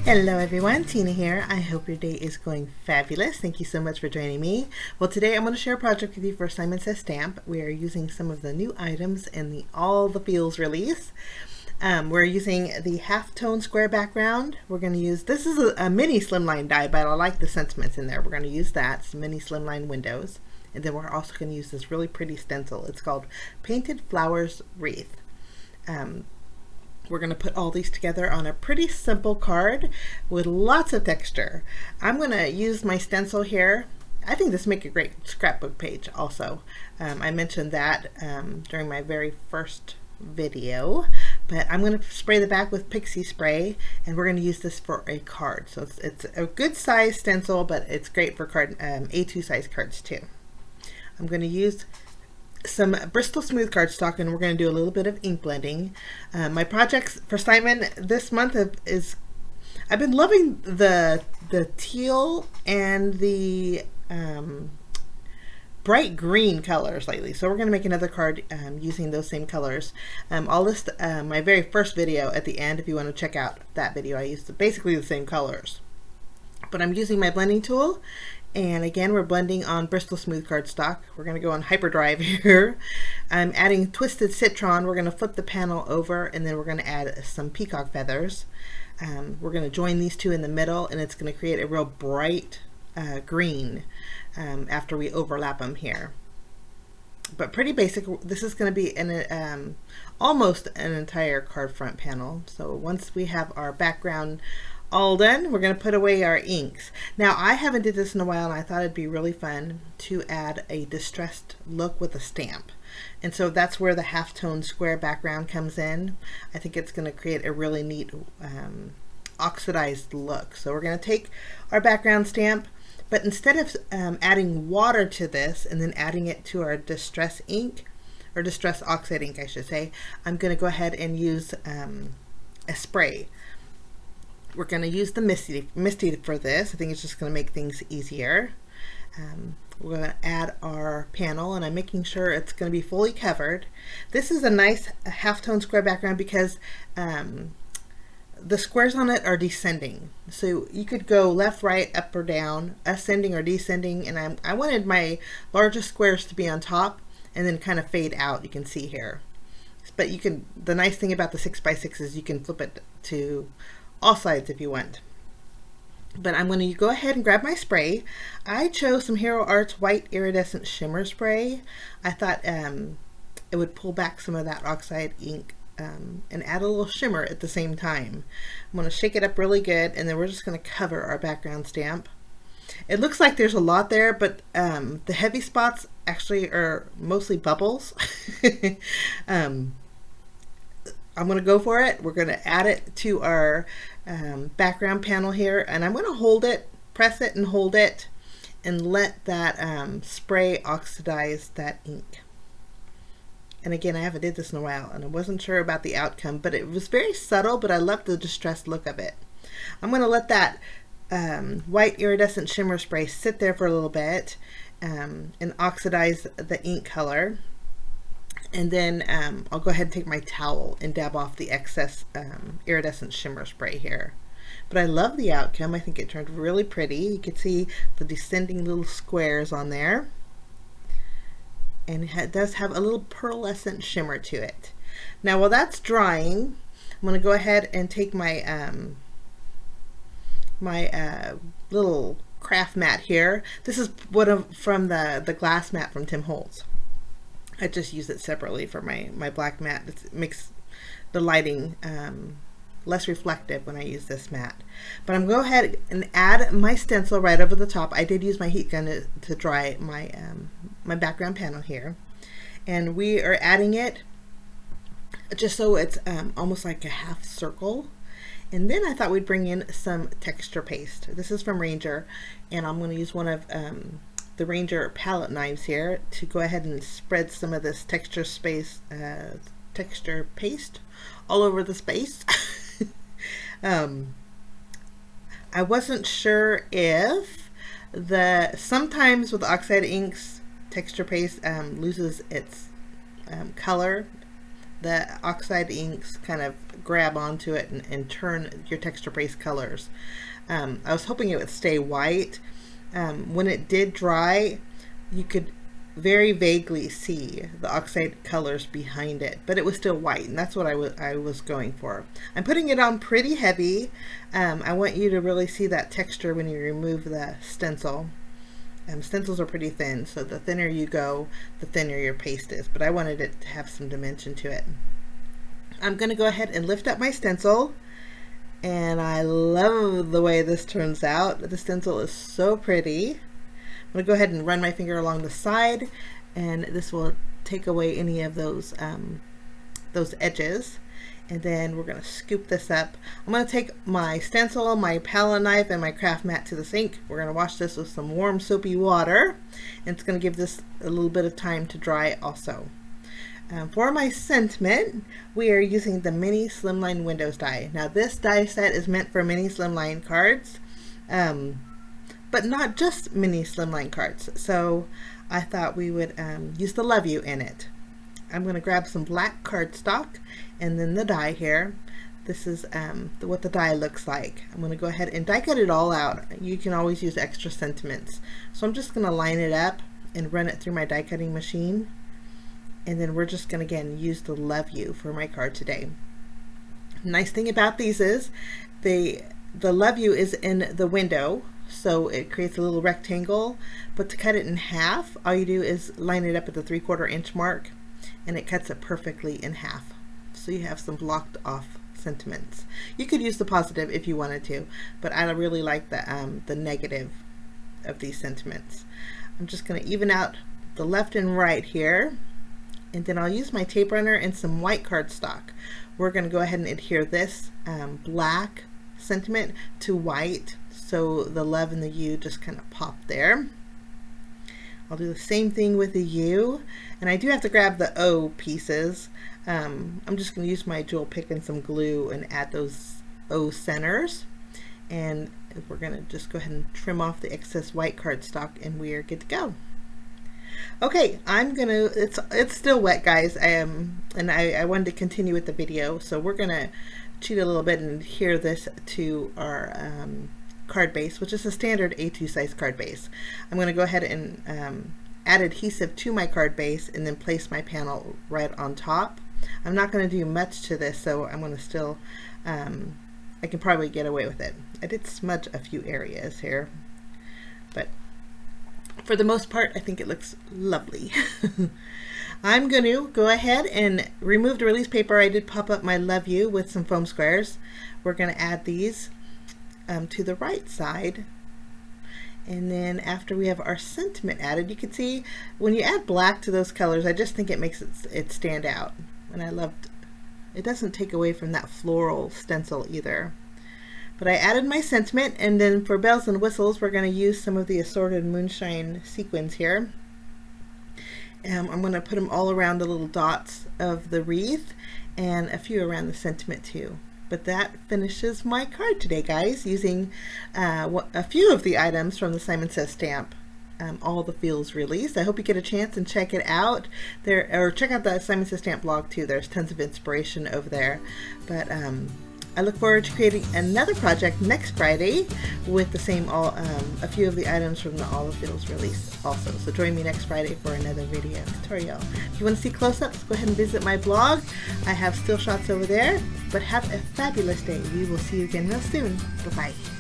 Hello everyone, Tina here. I hope your day is going fabulous. Thank you so much for joining me. Well, today I'm going to share a project with you for Simon Says Stamp. We are using some of the new items in the All the Feels release. We're using the halftone square background. We're going to use, this is a mini slimline die, but I like the sentiments in there. We're going to use that, some mini slimline windows. And then we're also going to use this really pretty stencil. It's called Painted Flowers Wreath. We're going to put all these together on a pretty simple card with lots of texture. I'm going to use my stencil here. I think this make a great scrapbook page also. I mentioned that during my very first video, but I'm going to spray the back with pixie spray, and we're going to use this for a card. So it's a good size stencil, but it's great for card A2 size cards too. I'm going to use some Bristol smooth cardstock, and we're going to do a little bit of ink blending. My projects for Simon this month is I've been loving the teal and the bright green colors lately, so we're going to make another card using those same colors. I'll list my very first video at the end if you want to check out that video. I used basically the same colors, but I'm using my blending tool. And again, we're blending on Bristol Smooth cardstock. We're going to go on hyperdrive here. I'm adding Twisted Citron. We're going to flip the panel over, and then we're going to add some peacock feathers. We're going to join these two in the middle, and it's going to create a real bright green after we overlap them here. But pretty basic. This is going to be almost an entire card front panel. So once we have our background all done, we're going to put away our inks. Now, I haven't did this in a while, and I thought it'd be really fun to add a distressed look with a stamp. And so that's where the halftone square background comes in. I think it's going to create a really neat oxidized look. So we're going to take our background stamp, but instead of adding water to this and then adding it to our distress ink, or distress oxide ink I should say, I'm going to go ahead and use a spray. We're going to use the Misty for this. I think it's just going to make things easier. We're going to add our panel, and I'm making sure it's going to be fully covered. This is a nice halftone square background because the squares on it are descending. So you could go left, right, up or down, ascending or descending, and I wanted my largest squares to be on top and then kind of fade out, you can see here. But you can, the nice thing about the 6x6 is you can flip it to all sides if you want. But I'm going to go ahead and grab my spray. I chose some Hero Arts White Iridescent Shimmer Spray. I thought it would pull back some of that oxide ink and add a little shimmer at the same time. I'm going to shake it up really good, and then we're just going to cover our background stamp. It looks like there's a lot there, but the heavy spots actually are mostly bubbles. I'm going to go for it. We're going to add it to our background panel here, and I'm going to hold it, press it and hold it, and let that spray oxidize that ink. And again, I haven't did this in a while, and I wasn't sure about the outcome, but it was very subtle, but I loved the distressed look of it. I'm going to let that white iridescent shimmer spray sit there for a little bit and oxidize the ink color. And then I'll go ahead and take my towel and dab off the excess iridescent shimmer spray here. But I love the outcome. I think it turned really pretty. You can see the descending little squares on there. And it does have a little pearlescent shimmer to it. Now while that's drying, I'm going to go ahead and take my little craft mat here. This is from the glass mat from Tim Holtz. I just use it separately for my black mat. It makes the lighting less reflective when I use this mat. But I'm going to go ahead and add my stencil right over the top. I did use my heat gun to dry my my background panel here. And we are adding it just so it's almost like a half circle. And then I thought we'd bring in some texture paste. This is from Ranger, and I'm going to use one of the Ranger palette knives here to go ahead and spread some of this texture paste all over the space. I wasn't sure if sometimes with oxide inks texture paste loses its color the oxide inks kind of grab onto it and turn your texture base colors. I was hoping it would stay white. When it did dry, you could very vaguely see the oxide colors behind it, but it was still white, and that's what I was going for. I'm putting it on pretty heavy. I want you to really see that texture when you remove the stencil. Stencils are pretty thin, so the thinner you go, the thinner your paste is, but I wanted it to have some dimension to it. I'm going to go ahead and lift up my stencil, and I love the way this turns out. The stencil is so pretty. I'm going to go ahead and run my finger along the side, and this will take away any of those edges. And then we're going to scoop this up. I'm going to take my stencil, my palette knife, and my craft mat to the sink. We're going to wash this with some warm soapy water, and it's going to give this a little bit of time to dry also. For my sentiment, we are using the mini Slimline Windows die. Now this die set is meant for mini Slimline cards, but not just mini Slimline cards. So I thought we would use the Love You in it. I'm going to grab some black cardstock and then the die here. This is what the die looks like. I'm going to go ahead and die cut it all out. You can always use extra sentiments. So I'm just going to line it up and run it through my die cutting machine. And then we're just going to, again, use the Love You for my card today. Nice thing about these is the Love You is in the window, so it creates a little rectangle. But to cut it in half, all you do is line it up at the 3/4 inch mark, and it cuts it perfectly in half. So you have some blocked off sentiments. You could use the positive if you wanted to, but I really like the negative of these sentiments. I'm just going to even out the left and right here. And then I'll use my tape runner and some white cardstock. We're going to go ahead and adhere this black sentiment to white, so the love and the U just kind of pop there. I'll do the same thing with the U, and I do have to grab the O pieces. I'm just going to use my jewel pick and some glue and add those O centers, and we're going to just go ahead and trim off the excess white cardstock, and we are good to go. Okay, it's still wet, guys, and I wanted to continue with the video, so we're gonna cheat a little bit and adhere this to our card base, which is a standard A2 size card base. I'm gonna go ahead and add adhesive to my card base and then place my panel right on top. I'm not gonna do much to this, so I'm gonna still, I can probably get away with it. I did smudge a few areas here, but for the most part, I think it looks lovely. I'm going to go ahead and remove the release paper. I did pop up my Love You with some foam squares. We're going to add these to the right side. And then after we have our sentiment added, you can see when you add black to those colors, I just think it makes it stand out. And I loved, it doesn't take away from that floral stencil either. But I added my sentiment, and then for bells and whistles, we're going to use some of the assorted moonshine sequins here. I'm going to put them all around the little dots of the wreath, and a few around the sentiment too. But that finishes my card today, guys, using a few of the items from the Simon Says stamp. All the feels released. I hope you get a chance and check it out there, or check out the Simon Says stamp blog too. There's tons of inspiration over there. But I look forward to creating another project next Friday with the same a few of the items from the All the Feels release also. So join me next Friday for another video tutorial. If you want to see close-ups, go ahead and visit my blog. I have still shots over there. But have a fabulous day. We will see you again real soon. Bye-bye.